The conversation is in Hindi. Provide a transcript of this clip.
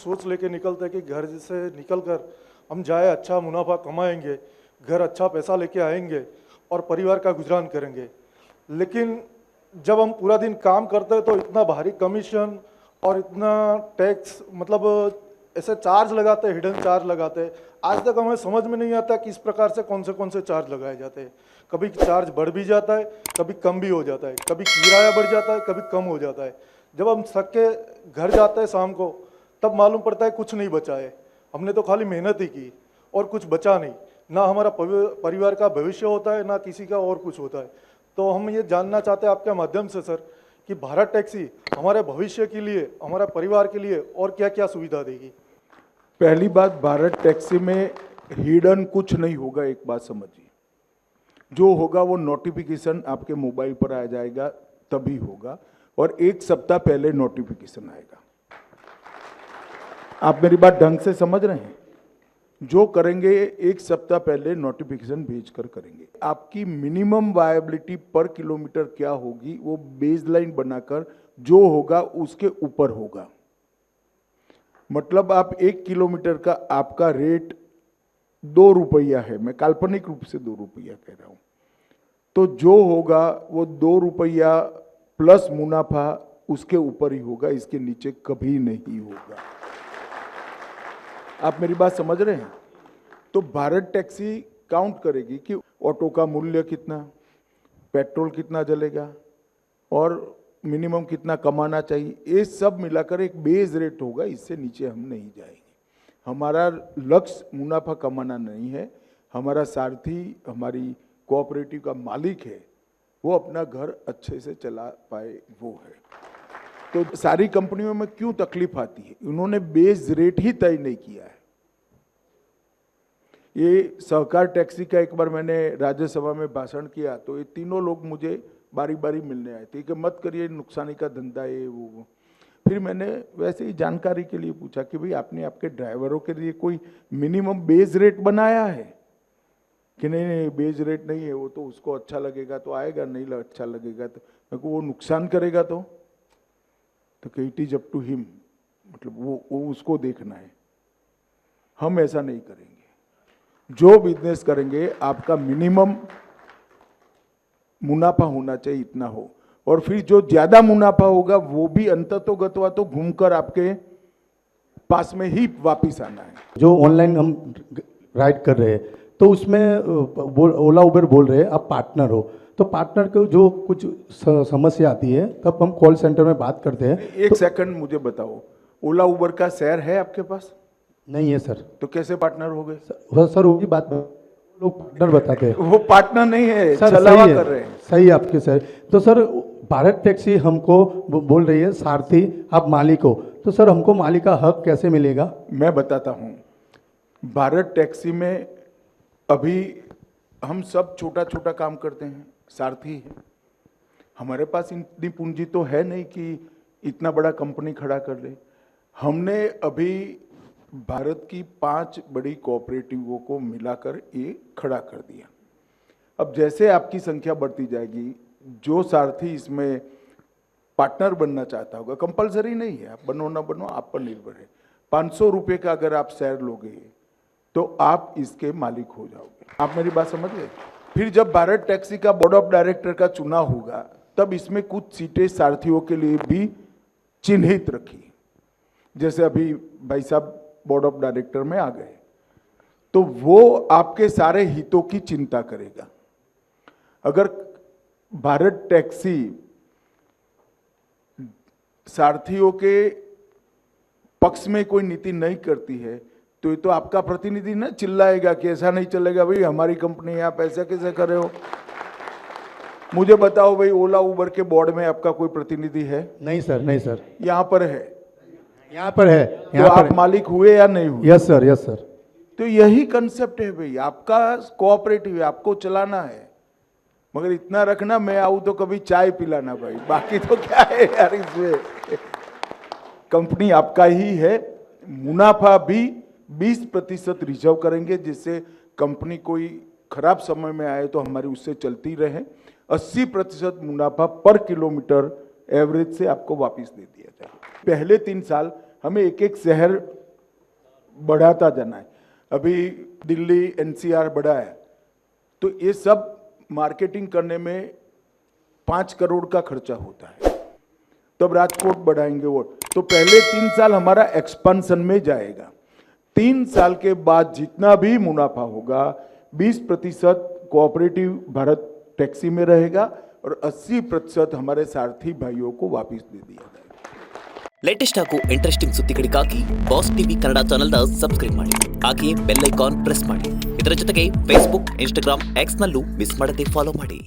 सोच लेके निकलते हैं कि घर से निकल कर हम जाए, अच्छा मुनाफा कमाएंगे, घर अच्छा पैसा लेके आएंगे और परिवार का गुजरान करेंगे। लेकिन जब हम पूरा दिन काम करते हैं तो इतना भारी कमीशन और इतना टैक्स, मतलब ऐसे चार्ज लगाते हैं, हिडन चार्ज लगाते हैं। आज तक हमें समझ में नहीं आता किस प्रकार से कौन से चार्ज लगाए जाते हैं। कभी चार्ज बढ़ भी जाता है, कभी कम भी हो जाता है, कभी किराया बढ़ जाता है, कभी कम हो जाता है। जब हम थक के घर जाते हैं शाम को, तब मालूम पड़ता है कुछ नहीं बचा है, हमने तो खाली मेहनत ही की और कुछ बचा नहीं। ना हमारा परिवार का भविष्य होता है, ना किसी का और कुछ होता है। तो हम ये जानना चाहते हैं आपके माध्यम से सर कि भारत टैक्सी हमारे भविष्य के लिए, हमारे परिवार के लिए और क्या क्या सुविधा देगी। पहली बात, भारत टैक्सी में हिडन कुछ नहीं होगा। एक बात समझिए, जो होगा वो नोटिफिकेशन आपके मोबाइल पर आ जाएगा, तभी होगा, और 1 सप्ताह पहले नोटिफिकेशन आएगा। आप मेरी बात ढंग से समझ रहे हैं? जो करेंगे 1 सप्ताह पहले नोटिफिकेशन भेजकर करेंगे। आपकी मिनिमम वायबिलिटी पर किलोमीटर क्या होगी, वो बेसलाइन बनाकर जो होगा उसके ऊपर होगा। मतलब आप 1 किलोमीटर का आपका रेट 2 रुपया है, मैं काल्पनिक रूप से 2 रुपया कह रहा हूं, तो जो होगा वो 2 रुपया प्लस मुनाफा उसके ऊपर ही होगा, इसके नीचे कभी नहीं होगा। आप मेरी बात समझ रहे हैं? तो भारत टैक्सी काउंट करेगी कि ऑटो का मूल्य कितना, पेट्रोल कितना जलेगा और मिनिमम कितना कमाना चाहिए, ये सब मिलाकर एक बेस रेट होगा। इससे नीचे हम नहीं जाएंगे। हमारा लक्ष्य मुनाफा कमाना नहीं है। हमारा सारथी, हमारी कोऑपरेटिव का मालिक है, वो अपना घर अच्छे से चला पाए, वो है। तो सारी कंपनियों में क्यों तकलीफ आती है? उन्होंने बेस रेट ही तय नहीं किया है। ये सहकार टैक्सी का एक बार मैंने राज्यसभा में भाषण किया तो ये तीनों लोग मुझे बारी बारी मिलने आए थे कि मत करिए, नुकसानी का धंधा है वो। फिर मैंने वैसे ही जानकारी के लिए पूछा कि भाई आपने आपके ड्राइवरों के लिए कोई मिनिमम बेस रेट बनाया है कि नहीं? नहीं, बेस रेट नहीं है, वो तो उसको अच्छा लगेगा तो आएगा, नहीं अच्छा लगेगा तो मेरे को वो नुकसान करेगा तो it is up to him, मतलब वो उसको देखना है। हम ऐसा नहीं करेंगे। जो बिजनेस करेंगे आपका मिनिमम मुनाफा होना चाहिए, इतना हो, और फिर जो ज्यादा मुनाफा होगा वो भी अंततोगत्वा तो घूमकर आपके पास में ही वापिस आना है। जो ऑनलाइन हम राइड कर रहे हैं तो उसमें ओला उबर बोल रहे हैं आप पार्टनर हो, तो पार्टनर को जो कुछ समस्या आती है तब हम कॉल सेंटर में बात करते हैं। एक सेकंड मुझे बताओ, ओला उबर का शेयर है आपके पास? नहीं है सर। तो कैसे पार्टनर हो गए? सर वही बात लोग पार्टनर बताते हैं। वो पार्टनर नहीं है, सर, छलावा कर रहे हैं। सही है आपके सर। तो सर भारत टैक्सी हमको बोल रही है सारथी आप मालिक हो, तो सर हमको मालिक का हक कैसे मिलेगा? मैं बताता हूं। भारत टैक्सी में अभी हम सब छोटा छोटा काम करते हैं, सारथी है। हमारे पास इतनी पूंजी तो है नहीं कि इतना बड़ा कंपनी खड़ा कर ले। हमने अभी भारत की 5 बड़ी कोऑपरेटिवों को मिलाकर ये खड़ा कर दिया। अब जैसे आपकी संख्या बढ़ती जाएगी, जो सारथी इसमें पार्टनर बनना चाहता होगा, कंपलसरी नहीं है, आप बनो ना बनो आप पर निर्भर है। 500 रुपये का अगर आप शेयर लोगे तो आप इसके मालिक हो जाओगे। आप मेरी बात समझ गए? फिर जब भारत टैक्सी का बोर्ड ऑफ डायरेक्टर का चुनाव होगा तब इसमें कुछ सीटें सारथियों के लिए भी चिन्हित रखी। जैसे अभी भाई साहब बोर्ड ऑफ डायरेक्टर में आ गए तो वो आपके सारे हितों की चिंता करेगा। अगर भारत टैक्सी सारथियों के पक्ष में कोई नीति नहीं करती है तो ये तो आपका प्रतिनिधि ना चिल्लाएगा कि ऐसा नहीं चलेगा भाई, हमारी कंपनी है, आप ऐसा कैसे कर रहे हो। मुझे बताओ भाई, ओला उबर के बोर्ड में आपका कोई प्रतिनिधि है? नहीं सर, नहीं सर। यहाँ पर है, यहाँ पर है। तो आप मालिक हुए या नहीं हुए? Yes sir, yes sir. तो यही कंसेप्ट है भाई, आपका कोऑपरेटिव है, आपको चलाना है, मगर इतना रखना मैं आऊं तो कभी चाय पिलाना भाई, बाकी तो क्या है यार इसमें। कंपनी आपका ही है, मुनाफा भी 20% रिजर्व करेंगे, जिससे कंपनी कोई खराब समय में आए तो हमारी उससे चलती रहे। 80% मुनाफा पर किलोमीटर एवरेज से आपको वापस दे दिया जाए। पहले 3 साल हमें एक एक शहर बढ़ाता जाना है। अभी दिल्ली एनसीआर बढ़ा है, तो ये सब मार्केटिंग करने में 5 करोड़ का खर्चा होता है। तब राजकोट बढ़ाएंगे वो, तो पहले 3 साल हमारा एक्सपेंशन में जाएगा। 3 साल के बाद जितना भी मुनाफा होगा 20% कोऑपरेटिव भारत टैक्सी में रहेगा और 80% हमारे सारथी भाइयों को वापस दे दिया जाएगा। ಲೇಟೆಸ್ಟ್ ಹಾಗೂ ಇಂಟ್ರೆಸ್ಟಿಂಗ್ ಸುದ್ದಿಗಳಿಗಾಗಿ ಬಾಸ್ ಟಿವಿ ಕನ್ನಡ ಚಾನೆಲ್ನ ಸಬ್ಸ್ಕ್ರೈಬ್ ಮಾಡಿ, ಹಾಗೆಯೇ ಬೆಲ್ ಐಕಾನ್ ಪ್ರೆಸ್ ಮಾಡಿ. ಇದರ ಜೊತೆಗೆ ಫೇಸ್ಬುಕ್, ಇನ್ಸ್ಟಾಗ್ರಾಮ್, ಎಕ್ಸ್ನಲ್ಲೂ ಮಿಸ್ ಮಾಡದೆ ಫಾಲೋ ಮಾಡಿ.